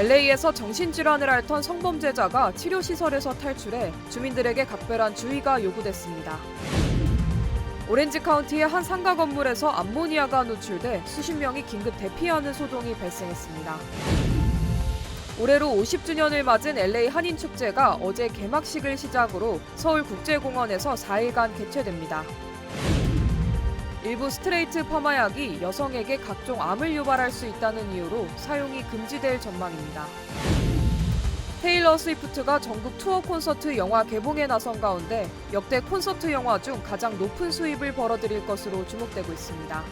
LA에서 정신질환을 앓던 성범죄자가 치료시설에서 탈출해 주민들에게 각별한 주의가 요구됐습니다. 오렌지 카운티의 한 상가 건물에서 암모니아가 노출돼 수십 명이 긴급 대피하는 소동이 발생했습니다. 올해로 50주년을 맞은 LA 한인축제가 어제 개막식을 시작으로 서울국제공원에서 4일간 개최됩니다. 일부 스트레이트 파마약이 여성에게 각종 암을 유발할 수 있다는 이유로 사용이 금지될 전망입니다. 테일러 스위프트가 전국 투어 콘서트 영화 개봉에 나선 가운데 역대 콘서트 영화 중 가장 높은 수입을 벌어들일 것으로 주목되고 있습니다.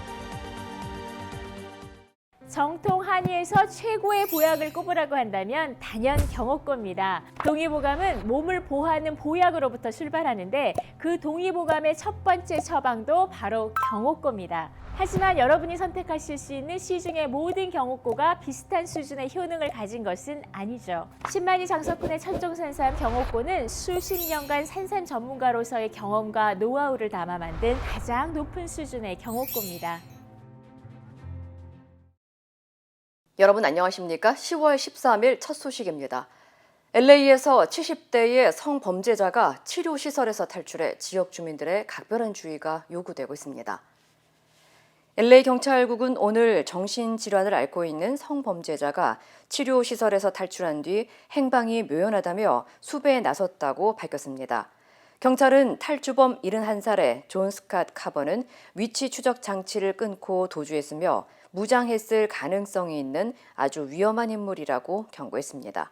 정통 한의에서 최고의 보약을 꼽으라고 한다면 단연 경옥고입니다. 동의보감은 몸을 보호하는 보약으로부터 출발하는데 그 동의보감의 첫 번째 처방도 바로 경옥고입니다. 하지만 여러분이 선택하실 수 있는 시중의 모든 경옥고가 비슷한 수준의 효능을 가진 것은 아니죠. 신만이 장석군의 천종산삼 경옥고는 수십 년간 산삼 전문가로서의 경험과 노하우를 담아 만든 가장 높은 수준의 경옥고입니다. 여러분 안녕하십니까? 10월 13일 첫 소식입니다. LA에서 70대의 성범죄자가 치료시설에서 탈출해 지역 주민들의 각별한 주의가 요구되고 있습니다. LA 경찰국은 오늘 정신질환을 앓고 있는 성범죄자가 치료시설에서 탈출한 뒤 행방이 묘연하다며 수배에 나섰다고 밝혔습니다. 경찰은 탈주범 71살의 존 스캇 카버는 위치 추적 장치를 끊고 도주했으며 무장했을 가능성이 있는 아주 위험한 인물이라고 경고했습니다.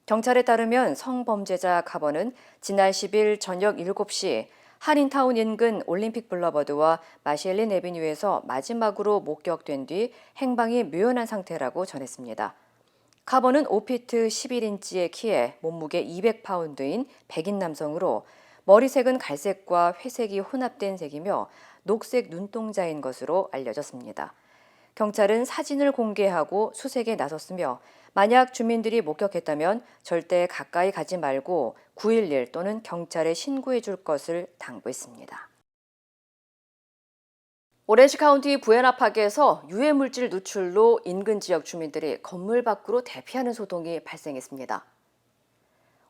경찰에 따르면 성범죄자 카버는 지난 10일 저녁 7시 한인타운 인근 올림픽 블러버드와 마셸린 애비뉴에서 마지막으로 목격된 뒤 행방이 묘연한 상태라고 전했습니다. 카버는 5피트 11인치의 키에 몸무게 200파운드인 백인 남성으로 머리색은 갈색과 회색이 혼합된 색이며 녹색 눈동자인 것으로 알려졌습니다. 경찰은 사진을 공개하고 수색에 나섰으며 만약 주민들이 목격했다면 절대 가까이 가지 말고 911 또는 경찰에 신고해 줄 것을 당부했습니다. 오렌지 카운티 부에나파크에서 유해물질 누출로 인근 지역 주민들이 건물 밖으로 대피하는 소동이 발생했습니다.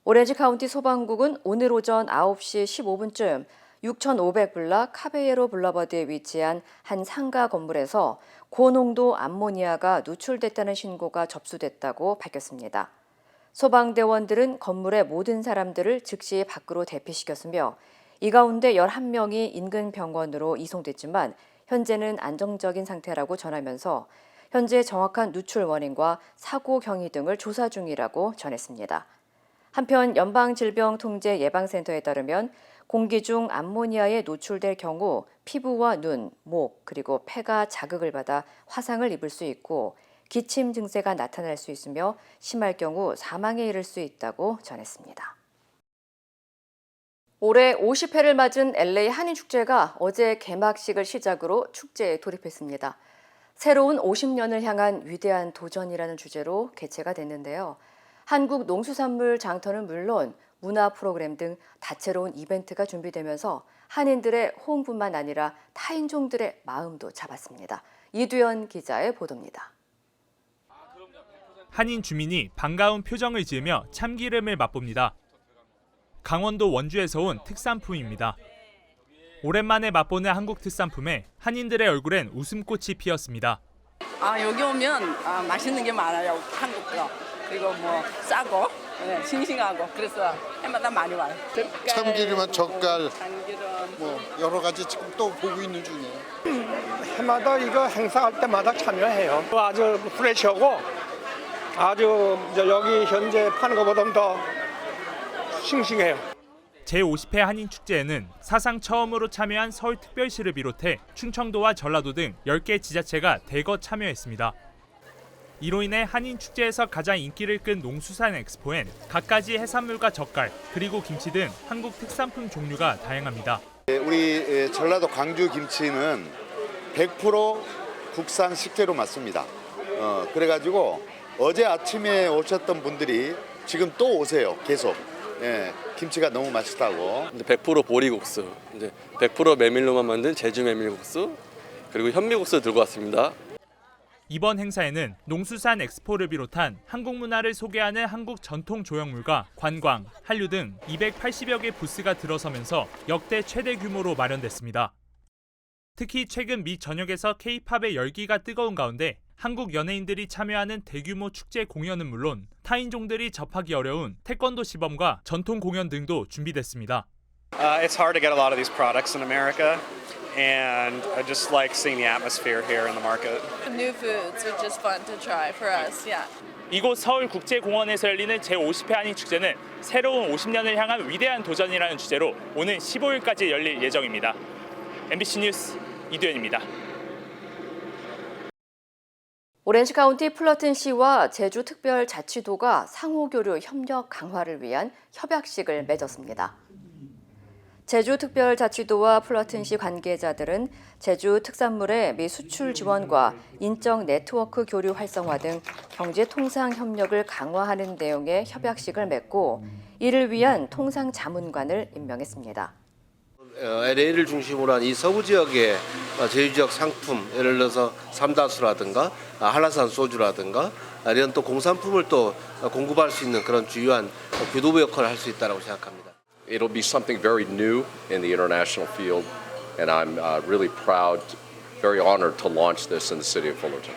오렌지 카운티 소방국은 오늘 오전 9시 15분쯤 6500블락 카베예로 블러버드에 위치한 한 상가 건물에서 고농도 암모니아가 누출됐다는 신고가 접수됐다고 밝혔습니다. 소방대원들은 건물의 모든 사람들을 즉시 밖으로 대피시켰으며 이 가운데 11명이 인근 병원으로 이송됐지만 현재는 안정적인 상태라고 전하면서 현재 정확한 누출 원인과 사고 경위 등을 조사 중이라고 전했습니다. 한편 연방질병통제예방센터에 따르면 공기 중 암모니아에 노출될 경우 피부와 눈, 목, 그리고 폐가 자극을 받아 화상을 입을 수 있고 기침 증세가 나타날 수 있으며 심할 경우 사망에 이를 수 있다고 전했습니다. 올해 50회를 맞은 LA 한인축제가 어제 개막식을 시작으로 축제에 돌입했습니다. 새로운 50년을 향한 위대한 도전이라는 주제로 개최가 됐는데요. 한국 농수산물 장터는 물론 문화 프로그램 등 다채로운 이벤트가 준비되면서 한인들의 호응뿐만 아니라 타인종들의 마음도 잡았습니다. 이두현 기자의 보도입니다. 한인 주민이 반가운 표정을 지으며 참기름을 맛봅니다. 강원도 원주에서 온 특산품입니다. 오랜만에 맛보는 한국 특산품에 한인들의 얼굴엔 웃음꽃이 피었습니다. 여기 오면 맛있는 게 많아요. 한국 거. 그리고 뭐 싸고 싱싱하고 그래서 해마다 많이 와요. 참기름은 젓갈, 뭐 여러 가지 지금 또 보고 있는 중이에요. 해마다 이거 행사할 때마다 참여해요. 아주 프레시하고 아주 여기 현재 파는 것보다 더 싱싱해요. 제50회 한인축제에는 사상 처음으로 참여한 서울특별시를 비롯해 충청도와 전라도 등 10개 지자체가 대거 참여했습니다. 이로 인해 한인축제에서 가장 인기를 끈 농수산 엑스포엔 갖가지 해산물과 젓갈, 그리고 김치 등 한국 특산품 종류가 다양합니다. 우리 전라도 광주 김치는 100% 국산 식재료 맞습니다. 그래가지고 어제 아침에 오셨던 분들이 지금 또 오세요. 계속. 김치가 너무 맛있다고. 100% 보리국수, 100% 메밀로만 만든 제주 메밀국수, 그리고 현미국수 들고 왔습니다. 이번 행사에는 농수산 엑스포를 비롯한 한국 문화를 소개하는 한국 전통 조형물과 관광, 한류 등 280여 개 부스가 들어서면서 역대 최대 규모로 마련됐습니다. 특히 최근 미 전역에서 K-팝의 열기가 뜨거운 가운데 한국 연예인들이 참여하는 대규모 축제 공연은 물론 타인종들이 접하기 어려운 태권도 시범과 전통 공연 등도 준비됐습니다. It's hard to get a lot of these products in America, and I just like seeing the atmosphere here in the market. New foods, which is fun to try for us, yeah. 이곳 서울국제공원에서 열리는 제50회 한인축제는 새로운 50년을 향한 위대한 도전이라는 주제로 오는 15일까지 열릴 예정입니다. MBC 뉴스 이두현입니다. 오렌지 카운티 플러튼시와 제주특별자치도가 상호교류 협력 강화를 위한 협약식을 맺었습니다. 제주특별자치도와 플러튼시 관계자들은 제주 특산물의 미수출 지원과 인적 네트워크 교류 활성화 등 경제 통상 협력을 강화하는 내용의 협약식을 맺고 이를 위한 통상 자문관을 임명했습니다. LA를 중심으로 한 이 서부 지역의 제주 지역 상품, 예를 들어서 삼다수라든가 한라산 소주라든가 이런 또 공산품을 또 공급할 수 있는 그런 주요한 교두보 역할을 할 수 있다고 생각합니다. It'll be something very new in the international field, and I'm really proud, very honored to launch this in the city of Fullerton.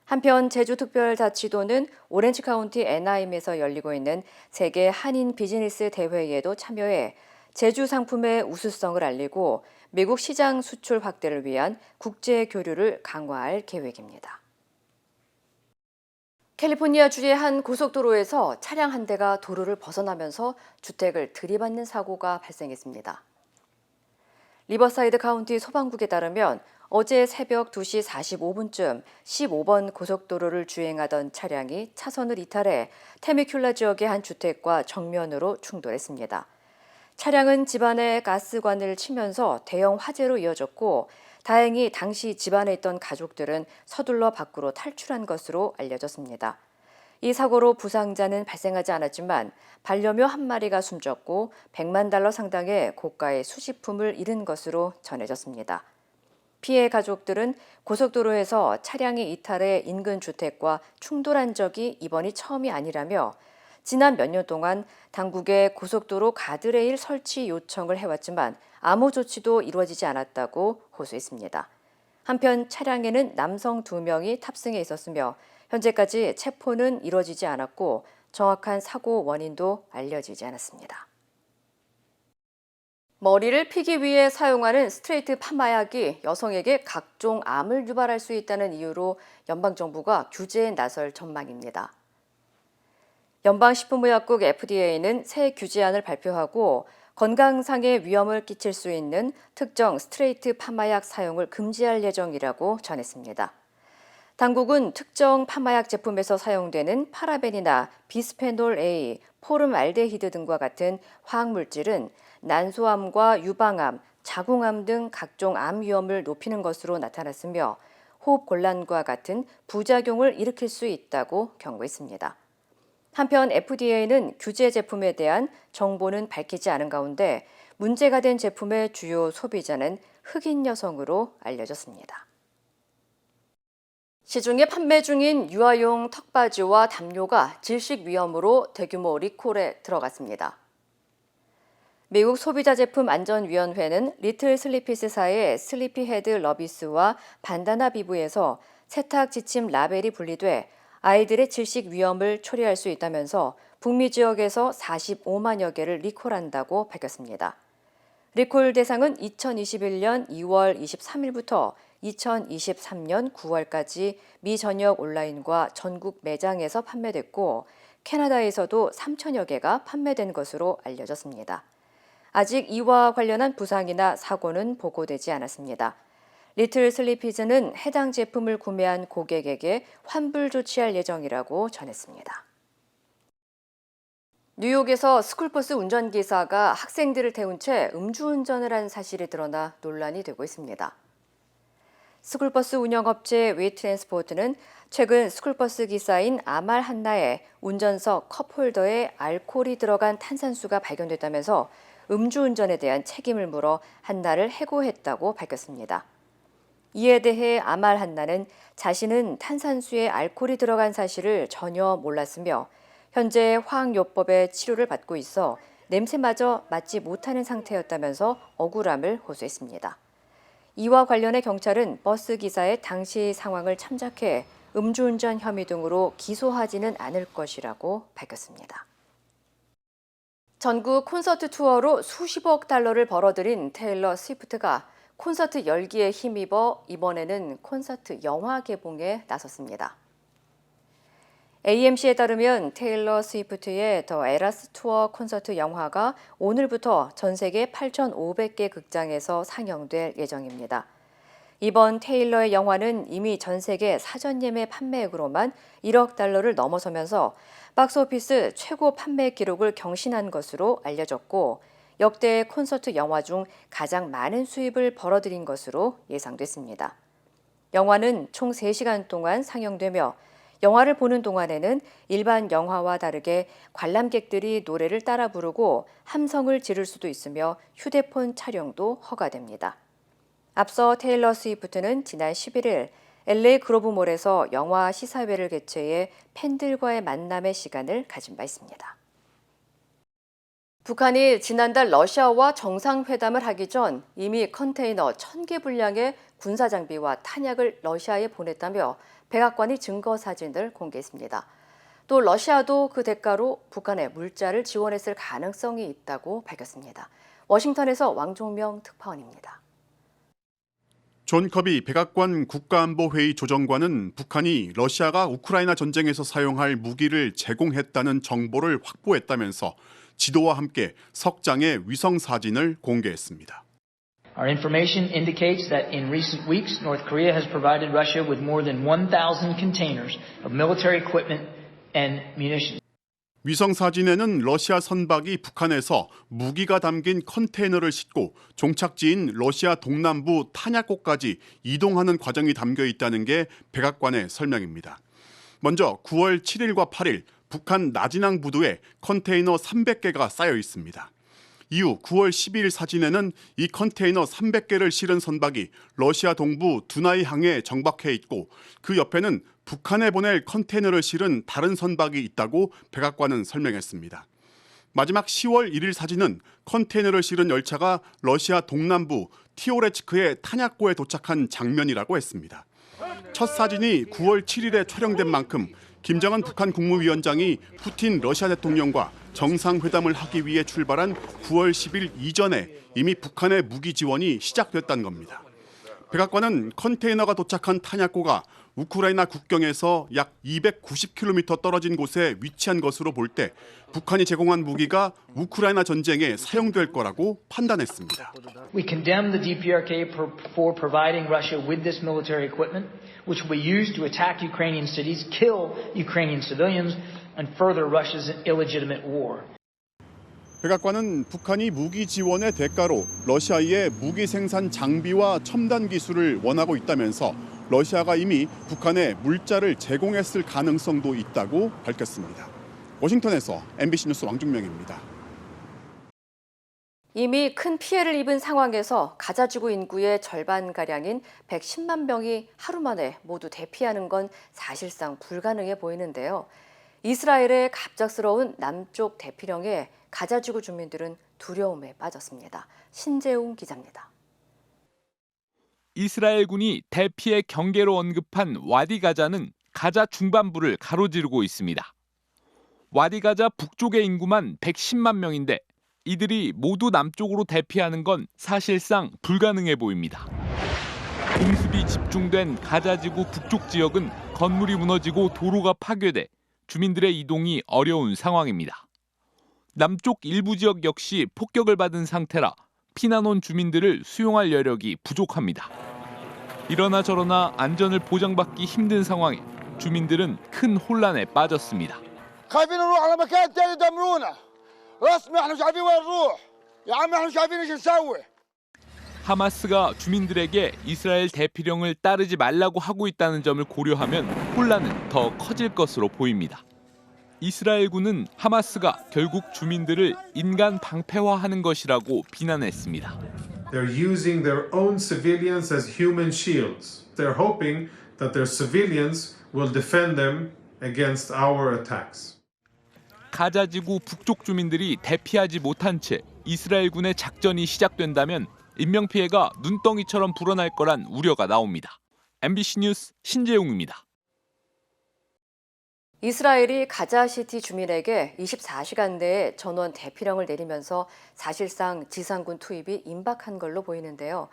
한편 제주특별자치도는 오렌지 카운티 애나임에서 열리고 있는 세계 한인 비즈니스 대회에도 참여해 제주 상품의 우수성을 알리고 미국 시장 수출 확대를 위한 국제 교류를 강화할 계획입니다. 캘리포니아주의 한 고속도로에서 차량 한 대가 도로를 벗어나면서 주택을 들이받는 사고가 발생했습니다. 리버사이드 카운티 소방국에 따르면 어제 새벽 2시 45분쯤 15번 고속도로를 주행하던 차량이 차선을 이탈해 테미큘라 지역의 한 주택과 정면으로 충돌했습니다. 차량은 집안의 가스관을 치면서 대형 화재로 이어졌고 다행히 당시 집안에 있던 가족들은 서둘러 밖으로 탈출한 것으로 알려졌습니다. 이 사고로 부상자는 발생하지 않았지만 반려묘 한 마리가 숨졌고 $100만 상당의 고가의 수집품을 잃은 것으로 전해졌습니다. 피해 가족들은 고속도로에서 차량이 이탈해 인근 주택과 충돌한 적이 이번이 처음이 아니라며 지난 몇 년 동안 당국에 고속도로 가드레일 설치 요청을 해왔지만 아무 조치도 이루어지지 않았다고 호소했습니다. 한편 차량에는 남성 2명이 탑승해 있었으며 현재까지 체포는 이루어지지 않았고 정확한 사고 원인도 알려지지 않았습니다. 머리를 피기 위해 사용하는 스트레이트 파마약이 여성에게 각종 암을 유발할 수 있다는 이유로 연방정부가 규제에 나설 전망입니다. 연방식품의약국 FDA는 새 규제안을 발표하고 건강상의 위험을 끼칠 수 있는 특정 스트레이트 파마약 사용을 금지할 예정이라고 전했습니다. 당국은 특정 파마약 제품에서 사용되는 파라벤이나 비스페놀 A, 포름알데히드 등과 같은 화학물질은 난소암과 유방암, 자궁암 등 각종 암 위험을 높이는 것으로 나타났으며 호흡곤란과 같은 부작용을 일으킬 수 있다고 경고했습니다. 한편 FDA는 규제 제품에 대한 정보는 밝히지 않은 가운데 문제가 된 제품의 주요 소비자는 흑인 여성으로 알려졌습니다. 시중에 판매 중인 유아용 턱받이와 담요가 질식 위험으로 대규모 리콜에 들어갔습니다. 미국 소비자제품안전위원회는 리틀 슬리피스사의 슬리피헤드 러비스와 반다나 비브에서 세탁 지침 라벨이 분리돼 아이들의 질식 위험을 초래할 수 있다면서 북미 지역에서 45만여 개를 리콜한다고 밝혔습니다. 리콜 대상은 2021년 2월 23일부터 2023년 9월까지 미 전역 온라인과 전국 매장에서 판매됐고 캐나다에서도 3천여 개가 판매된 것으로 알려졌습니다. 아직 이와 관련한 부상이나 사고는 보고되지 않았습니다. 리틀 슬리피즈는 해당 제품을 구매한 고객에게 환불 조치할 예정이라고 전했습니다. 뉴욕에서 스쿨버스 운전기사가 학생들을 태운 채 음주운전을 한 사실이 드러나 논란이 되고 있습니다. 스쿨버스 운영업체 웨이트랜스포트는 최근 스쿨버스 기사인 아말 한나의 운전석 컵홀더에 알코올이 들어간 탄산수가 발견됐다면서 음주운전에 대한 책임을 물어 한나를 해고했다고 밝혔습니다. 이에 대해 아말 한나는 자신은 탄산수에 알코올이 들어간 사실을 전혀 몰랐으며 현재 화학요법의 치료를 받고 있어 냄새마저 맡지 못하는 상태였다면서 억울함을 호소했습니다. 이와 관련해 경찰은 버스 기사의 당시 상황을 참작해 음주운전 혐의 등으로 기소하지는 않을 것이라고 밝혔습니다. 전국 콘서트 투어로 수십억 달러를 벌어들인 테일러 스위프트가 콘서트 열기에 힘입어 이번에는 콘서트 영화 개봉에 나섰습니다. AMC에 따르면 테일러 스위프트의 더 에라스 투어 콘서트 영화가 오늘부터 전 세계 8,500개 극장에서 상영될 예정입니다. 이번 테일러의 영화는 이미 전 세계 사전 예매 판매액으로만 1억 달러를 넘어서면서 박스오피스 최고 판매 기록을 경신한 것으로 알려졌고 역대 콘서트 영화 중 가장 많은 수입을 벌어들인 것으로 예상됐습니다. 영화는 총 3시간 동안 상영되며 영화를 보는 동안에는 일반 영화와 다르게 관람객들이 노래를 따라 부르고 함성을 지를 수도 있으며 휴대폰 촬영도 허가됩니다. 앞서 테일러 스위프트는 지난 11일 LA 그로브몰에서 영화 시사회를 개최해 팬들과의 만남의 시간을 가진 바 있습니다. 북한이 지난달 러시아와 정상회담을 하기 전 이미 컨테이너 1,000개 분량의 군사장비와 탄약을 러시아에 보냈다며 백악관이 증거 사진을 공개했습니다. 또 러시아도 그 대가로 북한에 물자를 지원했을 가능성이 있다고 밝혔습니다. 워싱턴에서 왕종명 특파원입니다. 존 커비 백악관 국가안보회의 조정관은 북한이 러시아가 우크라이나 전쟁에서 사용할 무기를 제공했다는 정보를 확보했다면서 지도와 함께 석 장의 위성 사진을 공개했습니다. Our information indicates that in recent weeks, North Korea has provided Russia with more than 1,000 containers of military equipment and munitions. 위성 사진에는 러시아 선박이 북한에서 무기가 담긴 컨테이너를 싣고 종착지인 러시아 동남부 탄약고까지 이동하는 과정이 담겨 있다는 게 백악관의 설명입니다. 먼저 9월 7일과 8일 북한 나진항 부두에 컨테이너 300개가 쌓여 있습니다. 이후 9월 12일 사진에는 이 컨테이너 300개를 실은 선박이 러시아 동부 두나이항에 정박해 있고 그 옆에는 북한에 보낼 컨테이너를 실은 다른 선박이 있다고 백악관은 설명했습니다. 마지막 10월 1일 사진은 컨테이너를 실은 열차가 러시아 동남부 티오레츠크의 탄약고에 도착한 장면이라고 했습니다. 첫 사진이 9월 7일에 촬영된 만큼 김정은 북한 국무위원장이 푸틴 러시아 대통령과 정상회담을 하기 위해 출발한 9월 10일 이전에 이미 북한의 무기 지원이 시작됐다는 겁니다. 백악관은 컨테이너가 도착한 탄약고가 우크라이나 국경에서 약 290km 떨어진 곳에 위치한 것으로 볼 때 북한이 제공한 무기가 우크라이나 전쟁에 사용될 거라고 판단했습니다. We condemn the DPRK for providing Russia with this military equipment, which will be used to attack Ukrainian cities, kill Ukrainian civilians, and further Russia's illegitimate war. 백악관은 북한이 무기 지원의 대가로 러시아의 무기 생산 장비와 첨단 기술을 원하고 있다면서 러시아가 이미 북한에 물자를 제공했을 가능성도 있다고 밝혔습니다. 워싱턴에서 MBC 뉴스 왕중명입니다. 이미 큰 피해를 입은 상황에서 가자지구 인구의 절반가량인 110만 명이 하루 만에 모두 대피하는 건 사실상 불가능해 보이는데요. 이스라엘의 갑작스러운 남쪽 대피령에 가자지구 주민들은 두려움에 빠졌습니다. 신재웅 기자입니다. 이스라엘군이 대피의 경계로 언급한 와디 가자는 가자 중반부를 가로지르고 있습니다. 와디 가자 북쪽의 인구만 110만 명인데 이들이 모두 남쪽으로 대피하는 건 사실상 불가능해 보입니다. 공습이 집중된 가자지구 북쪽 지역은 건물이 무너지고 도로가 파괴돼 주민들의 이동이 어려운 상황입니다. 남쪽 일부 지역 역시 폭격을 받은 상태라 피난 온 주민들을 수용할 여력이 부족합니다. 이러나 저러나 안전을 보장받기 힘든 상황에 주민들은 큰 혼란에 빠졌습니다. 하마스가 주민들에게 이스라엘 대피령을 따르지 말라고 하고 있다는 점을 고려하면 혼란은 더 커질 것으로 보입니다. 이스라엘군은 하마스가 결국 주민들을 인간 방패화하는 것이라고 비난했습니다. They're using their own civilians as human shields. They're hoping that their civilians will defend them against our attacks. 가자 지구 북쪽 주민들이 대피하지 못한 채 이스라엘군의 작전이 시작된다면 인명피해가 눈덩이처럼 불어날 거란 우려가 나옵니다. MBC 뉴스 신재용입니다. 이스라엘이 가자시티 주민에게 24시간 내에 전원 대피령을 내리면서 사실상 지상군 투입이 임박한 걸로 보이는데요.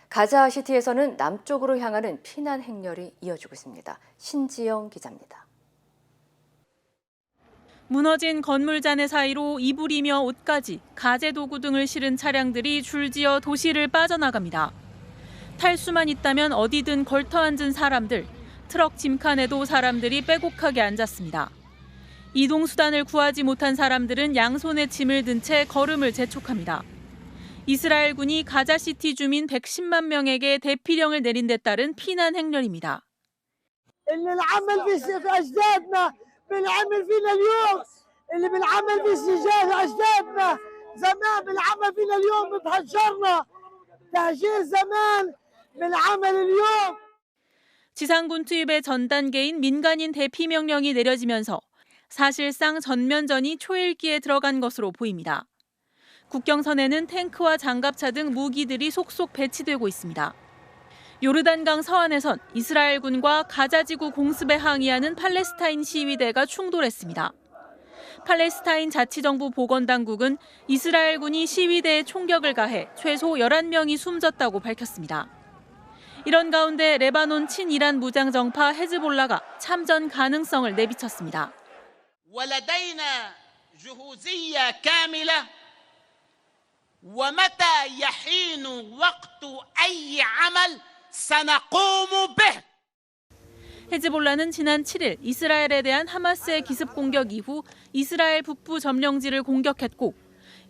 가자시티에서는 남쪽으로 향하는 피난 행렬이 이어지고 있습니다. 신지영 기자입니다. 무너진 건물잔해 사이로 이불이며 옷까지, 가재 도구 등을 실은 차량들이 줄지어 도시를 빠져나갑니다. 탈수만 있다면 어디든 걸터앉은 사람들, 트럭 짐칸에도 사람들이 빼곡하게 앉았습니다. 이동수단을 구하지 못한 사람들은 양손에 짐을 든 채 걸음을 재촉합니다. 이스라엘군이 가자시티 주민 110만 명에게 대피령을 내린 데 따른 피난 행렬입니다. بنعمل فينا اليوم اللي بنعمل في سجاد أجدادنا زمان بنعمل فينا اليوم بتهجرنا تهجير زمان بنعمل اليوم. 지상군 투입의 전 단계인 민간인 대피 명령이 내려지면서 사실상 전면전이 초읽기에 들어간 것으로 보입니다. 국경선에는 탱크와 장갑차 등 무기들이 속속 배치되고 있습니다. 요르단강 서안에선 이스라엘군과 가자지구 공습에 항의하는 팔레스타인 시위대가 충돌했습니다. 팔레스타인 자치정부 보건당국은 이스라엘군이 시위대에 총격을 가해 최소 11명이 숨졌다고 밝혔습니다. 이런 가운데 레바논 친이란 무장정파 헤즈볼라가 참전 가능성을 내비쳤습니다. ولدينا جهوزية كاملة ومتى يحين وقت أي عمل سنقوم به. 헤즈볼라는 지난 7일 이스라엘에 대한 하마스의 기습 공격 이후 이스라엘 북부 점령지를 공격했고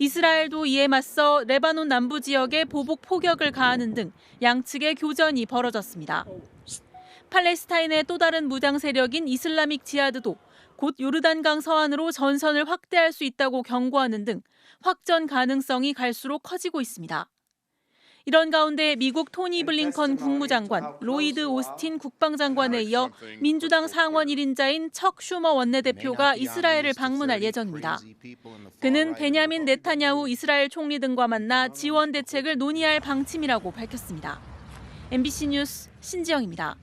이스라엘도 이에 맞서 레바논 남부 지역에 보복 포격을 가하는 등 양측의 교전이 벌어졌습니다. 팔레스타인의 또 다른 무장 세력인 이슬라믹 지하드도 곧 요르단강 서안으로 전선을 확대할 수 있다고 경고하는 등 확전 가능성이 갈수록 커지고 있습니다. 이런 가운데 미국 토니 블링컨 국무장관, 로이드 오스틴 국방장관에 이어 민주당 상원 1인자인 척 슈머 원내대표가 이스라엘을 방문할 예정입니다. 그는 베냐민 네타냐후 이스라엘 총리 등과 만나 지원 대책을 논의할 방침이라고 밝혔습니다. MBC 뉴스 신지영입니다.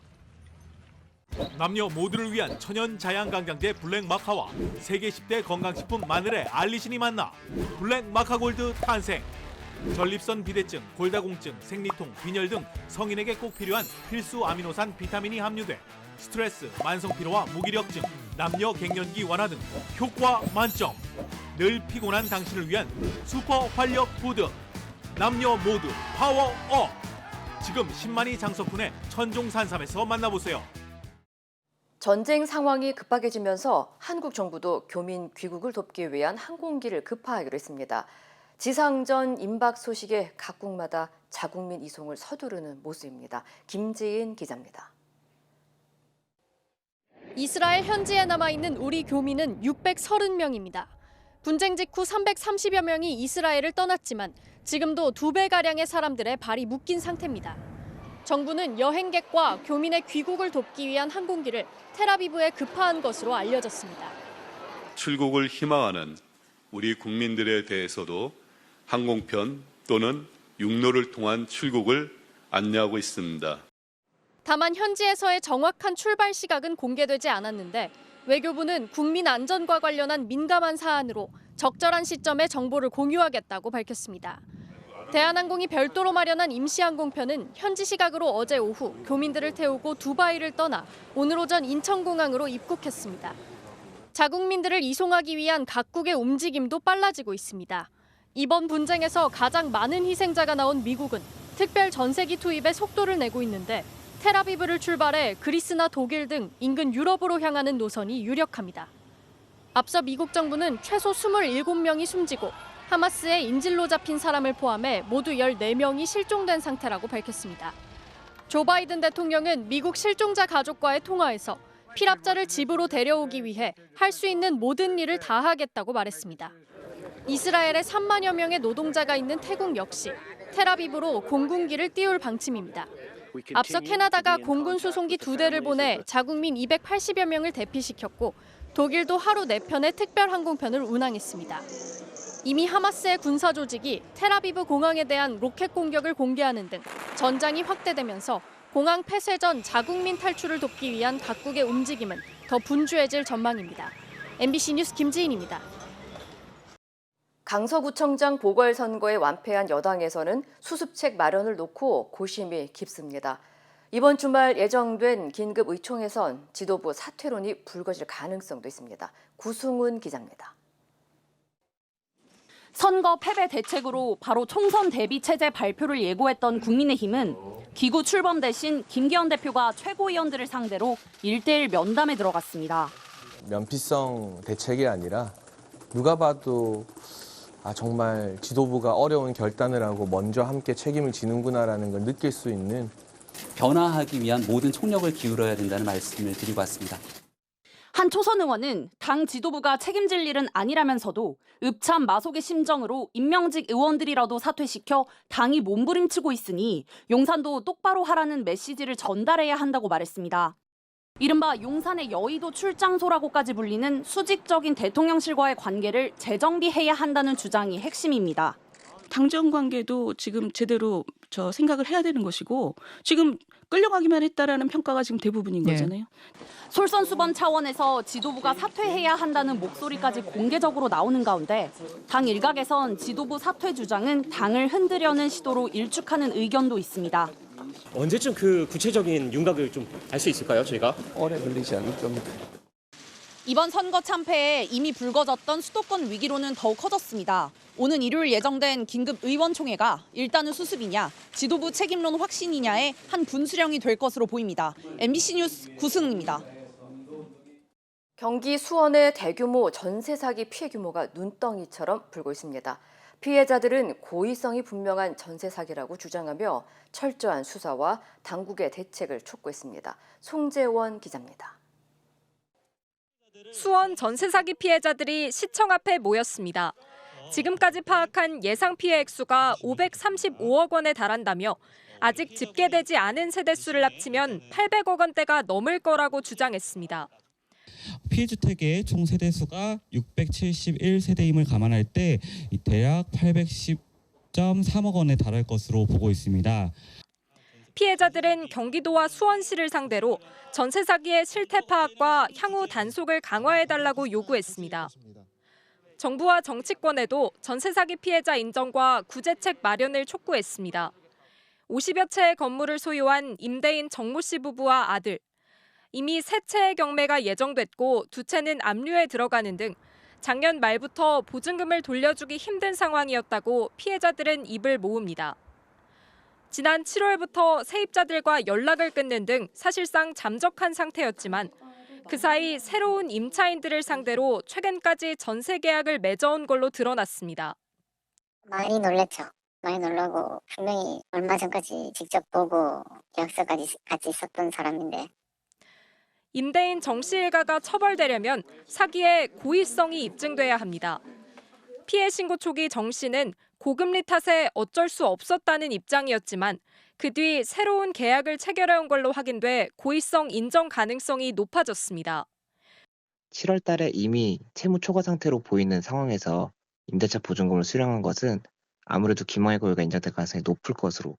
남녀 모두를 위한 천연 자양강장제 블랙 마카와 세계 10대 건강식품 마늘의 알리신이 만나 블랙 마카골드 탄생. 전립선 비대증, 골다공증, 생리통, 빈혈 등 성인에게 꼭 필요한 필수 아미노산 비타민이 함유돼 스트레스, 만성피로와 무기력증, 남녀 갱년기 완화 등 효과 만점. 늘 피곤한 당신을 위한 슈퍼 활력 푸드. 남녀 모두 파워업. 지금 10만이 장석훈의 천종산삼에서 만나보세요. 전쟁 상황이 급박해지면서 한국 정부도 교민 귀국을 돕기 위한 항공기를 급파하기로 했습니다. 지상전 임박 소식에 각국마다 자국민 이송을 서두르는 모습입니다. 김지인 기자입니다. 이스라엘 현지에 남아있는 우리 교민은 630명입니다. 분쟁 직후 330여 명이 이스라엘을 떠났지만 지금도 2배가량의 사람들의 발이 묶인 상태입니다. 정부는 여행객과 교민의 귀국을 돕기 위한 항공기를 텔아비브에 급파한 것으로 알려졌습니다. 출국을 희망하는 우리 국민들에 대해서도 항공편 또는 육로를 통한 출국을 안내하고 있습니다. 다만 현지에서의 정확한 출발 시각은 공개되지 않았는데 외교부는 국민 안전과 관련한 민감한 사안으로 적절한 시점에 정보를 공유하겠다고 밝혔습니다. 대한항공이 별도로 마련한 임시항공편은 현지 시각으로 어제 오후 교민들을 태우고 두바이를 떠나 오늘 오전 인천공항으로 입국했습니다. 자국민들을 이송하기 위한 각국의 움직임도 빨라지고 있습니다. 이번 분쟁에서 가장 많은 희생자가 나온 미국은 특별 전세기 투입에 속도를 내고 있는데 텔아비브를 출발해 그리스나 독일 등 인근 유럽으로 향하는 노선이 유력합니다. 앞서 미국 정부는 최소 27명이 숨지고 하마스의 인질로 잡힌 사람을 포함해 모두 14명이 실종된 상태라고 밝혔습니다. 조 바이든 대통령은 미국 실종자 가족과의 통화에서 피랍자를 집으로 데려오기 위해 할 수 있는 모든 일을 다 하겠다고 말했습니다. 이스라엘에 3만여 명의 노동자가 있는 태국 역시 텔아비브로 공군기를 띄울 방침입니다. 앞서 캐나다가 공군 수송기 2대를 보내 자국민 280여 명을 대피시켰고 독일도 하루 4편의 특별 항공편을 운항했습니다. 이미 하마스의 군사 조직이 텔아비브 공항에 대한 로켓 공격을 공개하는 등 전장이 확대되면서 공항 폐쇄 전 자국민 탈출을 돕기 위한 각국의 움직임은 더 분주해질 전망입니다. MBC 뉴스 김지인입니다. 강서구청장 보궐선거에 완패한 여당에서는 수습책 마련을 놓고 고심이 깊습니다. 이번 주말 예정된 긴급의총에선 지도부 사퇴론이 불거질 가능성도 있습니다. 구승훈 기자입니다. 선거 패배 대책으로 바로 총선 대비 체제 발표를 예고했던 국민의힘은 기구 출범 대신 김기현 대표가 최고위원들을 상대로 1대1 면담에 들어갔습니다. 면피성 대책이 아니라 누가 봐도 정말 지도부가 어려운 결단을 하고 먼저 함께 책임을 지는구나라는 걸 느낄 수 있는 변화하기 위한 모든 총력을 기울여야 된다는 말씀을 드리고 왔습니다. 한 초선 의원은 당 지도부가 책임질 일은 아니라면서도 읍참 마속의 심정으로 임명직 의원들이라도 사퇴시켜 당이 몸부림치고 있으니 용산도 똑바로 하라는 메시지를 전달해야 한다고 말했습니다. 이른바 용산의 여의도 출장소라고까지 불리는 수직적인 대통령실과의 관계를 재정비해야 한다는 주장이 핵심입니다. 당정 관계도 지금 제대로 생각을 해야 되는 것이고 지금 끌려가기만 했다라는 평가가 지금 대부분인 거잖아요. 솔선수범 차원에서 지도부가 사퇴해야 한다는 목소리까지 공개적으로 나오는 가운데 당 일각에선 지도부 사퇴 주장은 당을 흔들려는 시도로 일축하는 의견도 있습니다. 언제쯤 그 구체적인 윤곽을 좀 알 수 있을까요, 저희가? 오래 걸리지 않을 겁니다. 이번 선거 참패에 이미 불거졌던 수도권 위기로는 더욱 커졌습니다. 오는 일요일 예정된 긴급 의원총회가 일단은 수습이냐, 지도부 책임론 확신이냐의 한 분수령이 될 것으로 보입니다. MBC 뉴스 구승은입니다. 경기 수원의 대규모 전세 사기 피해 규모가 눈덩이처럼 불고 있습니다. 피해자들은 고의성이 분명한 전세 사기라고 주장하며 철저한 수사와 당국의 대책을 촉구했습니다. 송재원 기자입니다. 수원 전세 사기 피해자들이 시청 앞에 모였습니다. 지금까지 파악한 예상 피해 액수가 535억 원에 달한다며 아직 집계되지 않은 세대수를 합치면 800억 원대가 넘을 거라고 주장했습니다. 피해주택의 총 세대수가 671세대임을 감안할 때 대략 810.3억 원에 달할 것으로 보고 있습니다. 피해자들은 경기도와 수원시를 상대로 전세 사기의 실태 파악과 향후 단속을 강화해달라고 요구했습니다. 정부와 정치권에도 전세 사기 피해자 인정과 구제책 마련을 촉구했습니다. 50여 채의 건물을 소유한 임대인 정모 씨 부부와 아들, 이미 3채의 경매가 예정됐고 2채는 압류에 들어가는 등 작년 말부터 보증금을 돌려주기 힘든 상황이었다고 피해자들은 입을 모읍니다. 지난 7월부터 세입자들과 연락을 끊는 등 사실상 잠적한 상태였지만 그 사이 새로운 임차인들을 상대로 최근까지 전세 계약을 맺어온 걸로 드러났습니다. 많이 놀랐죠. 많이 놀라고 분명히 얼마 전까지 직접 보고 계약서까지 같이 있었던 사람인데 임대인 정 씨 일가가 처벌되려면 사기의 고의성이 입증돼야 합니다. 피해 신고 초기 정 씨는 고금리 탓에 어쩔 수 없었다는 입장이었지만 그 뒤 새로운 계약을 체결해온 걸로 확인돼 고의성 인정 가능성이 높아졌습니다. 7월 달에 이미 채무 초과 상태로 보이는 상황에서 임대차 보증금을 수령한 것은 아무래도 김황의 고의가 인정될 가능성이 높을 것으로.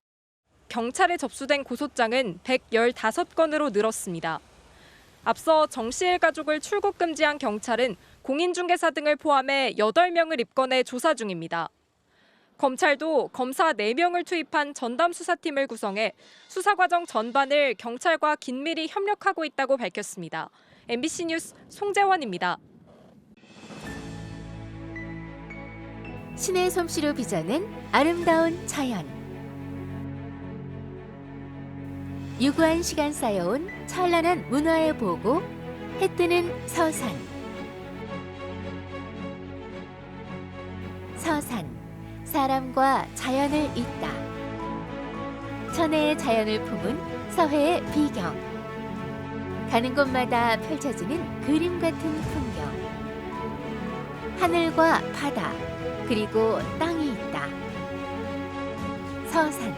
경찰에 접수된 고소장은 115건으로 늘었습니다. 앞서 정 씨 일가족을 출국 금지한 경찰은 공인중개사 등을 포함해 8명을 입건해 조사 중입니다. 검찰도 검사 4명을 투입한 전담수사팀을 구성해 수사 과정 전반을 경찰과 긴밀히 협력하고 있다고 밝혔습니다. MBC 뉴스 송재원입니다. 신의 솜씨로 빚어낸 아름다운 자연. 유구한 시간 쌓여온 찬란한 문화의 보고, 해뜨는 서산. 서산, 사람과 자연을 잇다. 천혜의 자연을 품은 서해의 비경. 가는 곳마다 펼쳐지는 그림 같은 풍경. 하늘과 바다, 그리고 땅이 있다. 서산,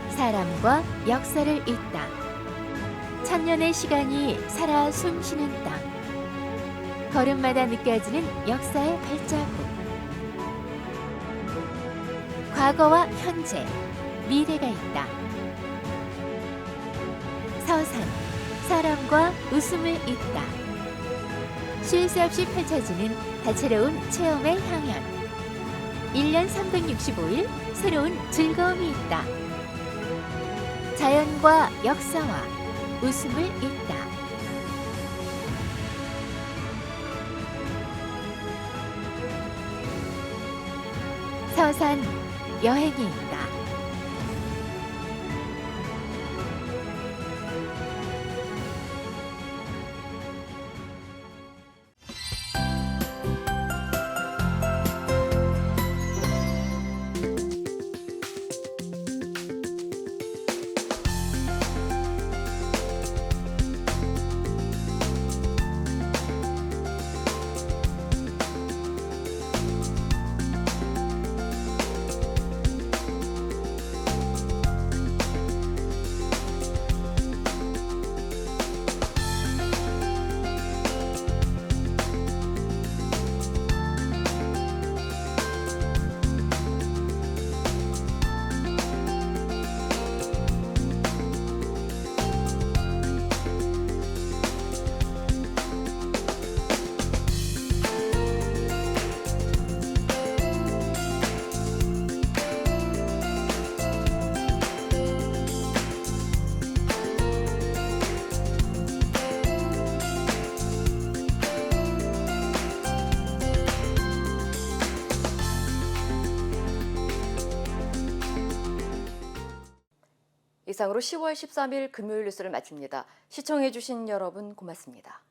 사람과 역사를 잇다. 천년의 시간이 살아 숨쉬는 땅. 걸음마다 느껴지는 역사의 발자국. 과거와 현재, 미래가 있다. 서산, 사람과 웃음을 잇다. 쉴 새 없이 펼쳐지는 다채로운 체험의 향연. 1년 365일 새로운 즐거움이 있다. 자연과 역사와 웃음을 잇다. 서산, 여행에 있다. 이상으로 10월 13일 금요일 뉴스를 마칩니다. 시청해주신 여러분 고맙습니다.